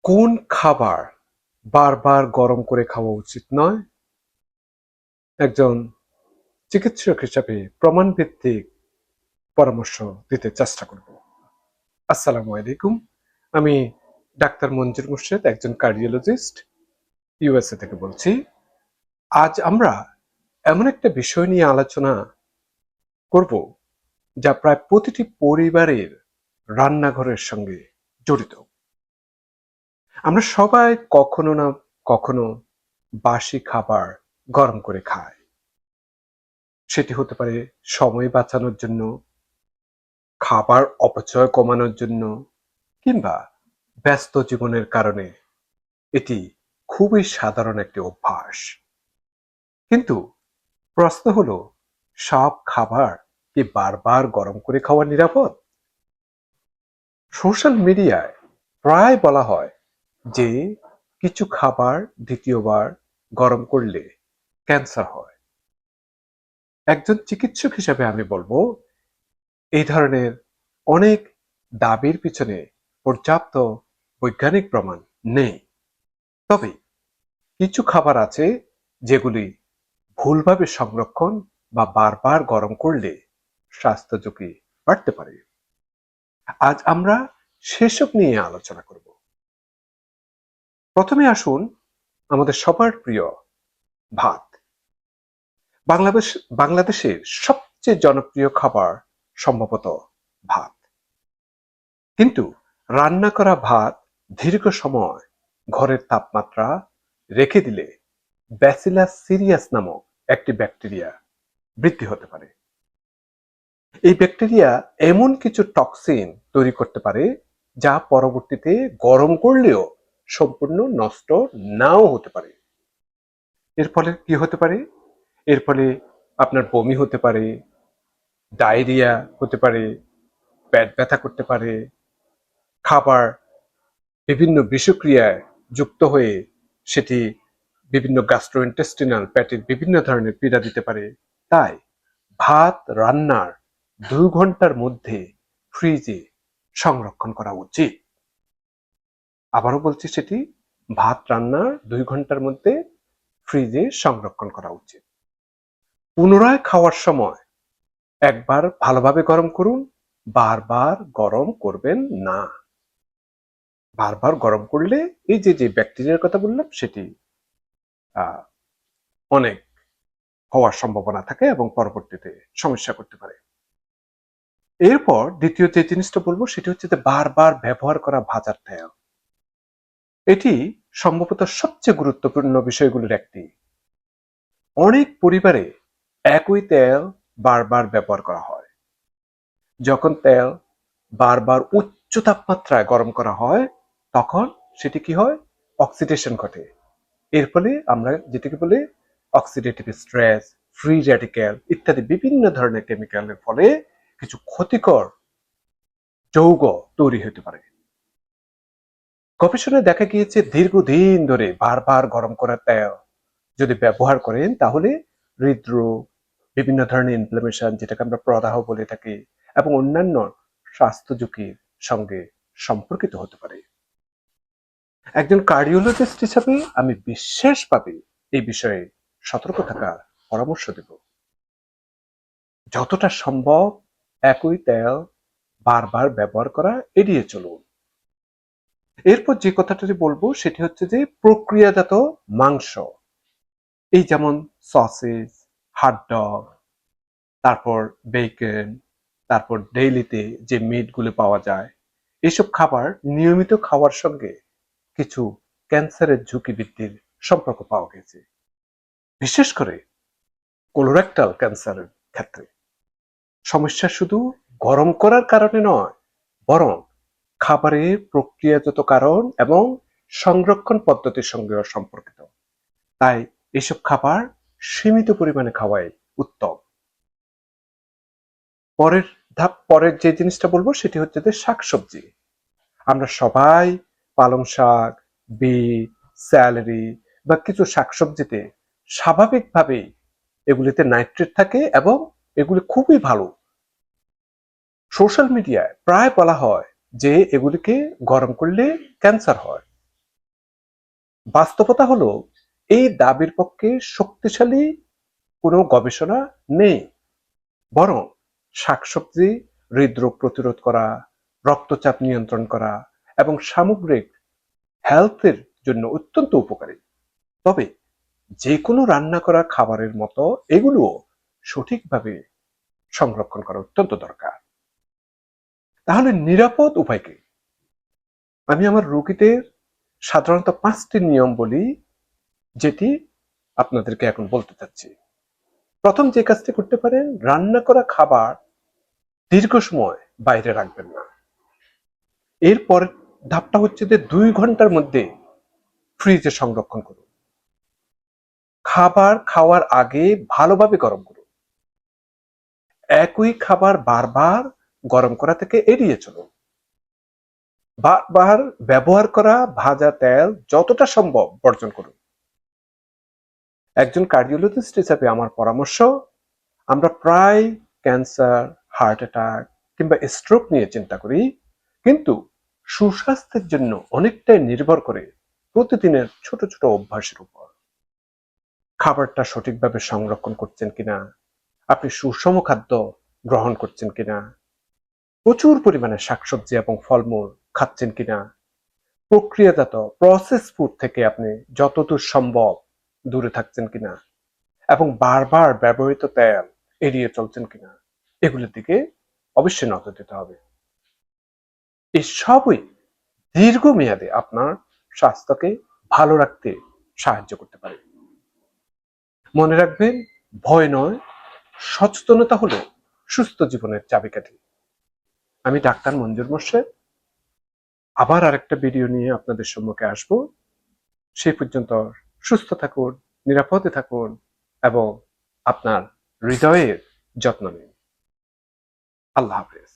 কোন খাবার বারবার গরম করে খাওয়া উচিত নয়? একজন চিকিৎসক হিসাবে প্রমাণ ভিত্তিক পরামর্শ দিতে চেষ্টা করব। আসসালামু আলাইকুম। আমি ডাক্তার মঞ্জুর মুর্শেদ, একজন কার্ডিওলজিস্ট, ইউএসএ থেকে বলছি। আজ আমরা এমন একটা বিষয় নিয়ে আলোচনা করব যা প্রায় প্রতিটি পরিবারের রান্নাঘরের সঙ্গে জড়িত। আমরা সবাই কখনো না কখনো বাসি খাবার গরম করে খাই। সেটি হতে পারে সময় বাঁচানোর জন্য, খাবার অপচয় কমানোর জন্য, কিংবা ব্যস্ত জীবনের কারণে এটি খুবই সাধারণ একটি অভ্যাস। কিন্তু প্রশ্ন হলো, সব খাবার কি বারবার গরম করে খাওয়া নিরাপদ? সোশ্যাল মিডিয়ায় প্রায় বলা হয় যে কিছু খাবার দ্বিতীয়বার গরম করলে ক্যান্সার হয়। একজন চিকিৎসক হিসেবে আমি বলবো, এই ধরনের অনেক দাবির পিছনে পর্যাপ্ত বৈজ্ঞানিক প্রমাণ নেই। তবে কিছু খাবার আছে যেগুলি ভুলভাবে সংরক্ষণ বা বারবার গরম করলে স্বাস্থ্য ঝুঁকি বাড়তে পারে। আজ আমরা সেসব নিয়ে আলোচনা করব। প্রথমে আসুন আমাদের সবার প্রিয় ভাত। বাংলাদেশ বাংলাদেশের সবচেয়ে জনপ্রিয় খাবার সম্ভবত ভাত। কিন্তু রান্না করা ভাত দীর্ঘ সময় ঘরের তাপমাত্রা রেখে দিলে ব্যাসিলাস সিরিয়াস নামক একটি ব্যাকটেরিয়া বৃদ্ধি হতে পারে। এই ব্যাকটেরিয়া এমন কিছু টক্সিন তৈরি করতে পারে যা পরবর্তীতে গরম করলেও সম্পূর্ণ নষ্ট নাও হতে পারে। এর ফলে কি হতে পারে? এর ফলে আপনার বমি হতে পারে, ডায়রিয়া হতে পারে, পেট ব্যথা করতে পারে, খাবার বিভিন্ন বিষক্রিয়ায় যুক্ত হয়ে সেটি বিভিন্ন গ্যাস্ট্রোইন্টেস্টিনাল পেটের বিভিন্ন ধরনের পীড়া দিতে পারে। তাই ভাত রান্নার 2 ঘন্টার মধ্যে ফ্রিজে সংরক্ষণ করা উচিত। আবারও বলছি, সেটি ভাত রান্নার 2 ঘন্টার মধ্যে ফ্রিজে সংরক্ষণ করা উচিত। পুনরায় খাওয়ার সময় একবার ভালোভাবে গরম করুন, বারবার গরম করবেন না। বারবার গরম করলে এই যে যে ব্যাকটেরিয়ার কথা বললাম সেটি অনেক হওয়ার সম্ভাবনা থাকে এবং পরবর্তীতে সমস্যা করতে পারে। এরপর দ্বিতীয় যে জিনিসটা বলবো সেটি হচ্ছে যে বারবার ব্যবহার করা ভাজার তেল। এটি সম্ভবত সবচেয়ে গুরুত্বপূর্ণ বিষয়গুলির একটি। অনেক পরিবারে একই তেল বারবার ব্যবহার করা হয়। যখন তেল বারবার উচ্চ তাপমাত্রায় গরম করা হয় তখন সেটি কি হয়? অক্সিডেশন ঘটে। এর ফলে আমরা যেটাকে বলি অক্সিডেটিভ স্ট্রেস, ফ্রি র্যাডিক্যাল ইত্যাদি বিভিন্ন ধরনের কেমিক্যালের ফলে কিছু ক্ষতিকর যৌগ তৈরি হতে পারে। গবেষণায় দেখা গিয়েছে দীর্ঘদিন ধরে বারবার গরম করা তেল যদি ব্যবহার করেন তাহলে হৃদরোগ, বিভিন্ন ধরনের ইনফ্লামেশন যেটাকে আমরা প্রদাহ বলে থাকি, এবং অন্যান্য স্বাস্থ্য ঝুঁকির সঙ্গে সম্পর্কিত হতে পারে। একজন কার্ডিওলজিস্ট হিসাবে আমি বিশেষভাবে এই বিষয়ে সতর্ক থাকার পরামর্শ দেব। যতটা সম্ভব একই তেল বারবার ব্যবহার করা এড়িয়ে চলুন। এরপর যে কথাটি বলবো সেটি হচ্ছে যে প্রক্রিয়াজাত মাংস, এই যেমন সসেজ, হটডগ, তারপর বেকন, তারপর ডেইলিতে যে মিট গুলো পাওয়া যায়, এসব খাবার নিয়মিত খাওয়ার সঙ্গে কিছু ক্যান্সারের ঝুঁকি বৃদ্ধির সম্পর্ক পাওয়া গেছে, বিশেষ করে কোলোরেক্টাল ক্যান্সারের ক্ষেত্রে। সমস্যা শুধু গরম করার কারণে নয়, বরং খাবারের প্রক্রিয়াজাত কারণ এবং সংরক্ষণ পদ্ধতির সঙ্গেও সম্পর্কিত। তাই এসব খাবার সীমিত পরিমাণে খাওয়াই উত্তম। পরের যে জিনিসটা বলবো সেটি হচ্ছে যে শাকসবজি। আমরা সবাই পালং শাক, বিট, স্যালারি বা কিছু শাকসবজিতে স্বাভাবিকভাবেই এগুলিতে নাইট্রেট থাকে এবং এগুলি খুবই ভালো। সোশ্যাল মিডিয়ায় প্রায় বলা হয় যে এগুলিকে গরম করলে ক্যান্সার হয়। বাস্তবতা হলো এই দাবির পক্ষে শক্তিশালী কোনো গবেষণা নেই। বরং শাকসবজি হৃদরোগ প্রতিরোধ করা, রক্তচাপ নিয়ন্ত্রণ করা এবং সামগ্রিক হেলথের জন্য অত্যন্ত উপকারী। তবে যে কোনো রান্না করা খাবারের মতো এগুলোও সঠিকভাবে সংরক্ষণ করা অত্যন্ত দরকার। তাহলে নিরাপদ উপায় কি? আমি আমার রোগীদের সাধারণত 5টি নিয়ম বলি, যেটি আপনাদেরকে এখন বলতে চাচ্ছি। প্রথম যে কাজটি করতে পারেন, রান্না করা খাবার দীর্ঘ সময় বাইরে রাখবেন না। এরপর ধাপটা হচ্ছে যে 2 ঘন্টার মধ্যে ফ্রিজে সংরক্ষণ করুন। খাবার খাওয়ার আগে ভালোভাবে গরম করুন। একই খাবার বারবার গরম করা থেকে এড়িয়ে চলুন। বারবার ব্যবহার করা ভাজা তেল যতটা সম্ভব বর্জন করুন। একজন কার্ডিওলজিস্ট হিসেবে আমার পরামর্শ, আমরা প্রায় ক্যান্সার, হার্ট অ্যাটাক কিংবা স্ট্রোক নিয়ে চিন্তা করি, কিন্তু সুস্বাস্থ্যের জন্য অনেকটাই নির্ভর করে প্রতিদিনের ছোট ছোট অভ্যাসের উপর। খাবারটা সঠিকভাবে সংরক্ষণ করছেন কিনা, আপনি সুষম খাদ্য গ্রহণ করছেন কিনা, প্রচুর পরিমাণে শাকসবজি এবং ফলমূল খাচ্ছেন কিনা, প্রক্রিয়াজাত প্রসেস ফুড থেকে আপনি যতদূর সম্ভব দূরে থাকছেন কিনা, এবং বারবার ব্যবহৃত তেল এড়িয়ে চলছেন কিনা, এগুলোর দিকে অবশ্যই নজর দিতে হবে। এই সবই দীর্ঘমেয়াদে আপনার স্বাস্থ্যকে ভালো রাখতে সাহায্য করতে পারে। মনে রাখবেন, ভয় নয়, সচেতনতা হলো সুস্থ জীবনের চাবিকাঠি। আমি ডাক্তার মঞ্জুর মোর্শেদ, আবার আরেকটা ভিডিও নিয়ে আপনাদের সম্মুখে আসব। সেই পর্যন্ত সুস্থ থাকুন, নিরাপদে থাকুন এবং আপনার হৃদয়ের যত্ন নিন। আল্লাহ হাফেজ।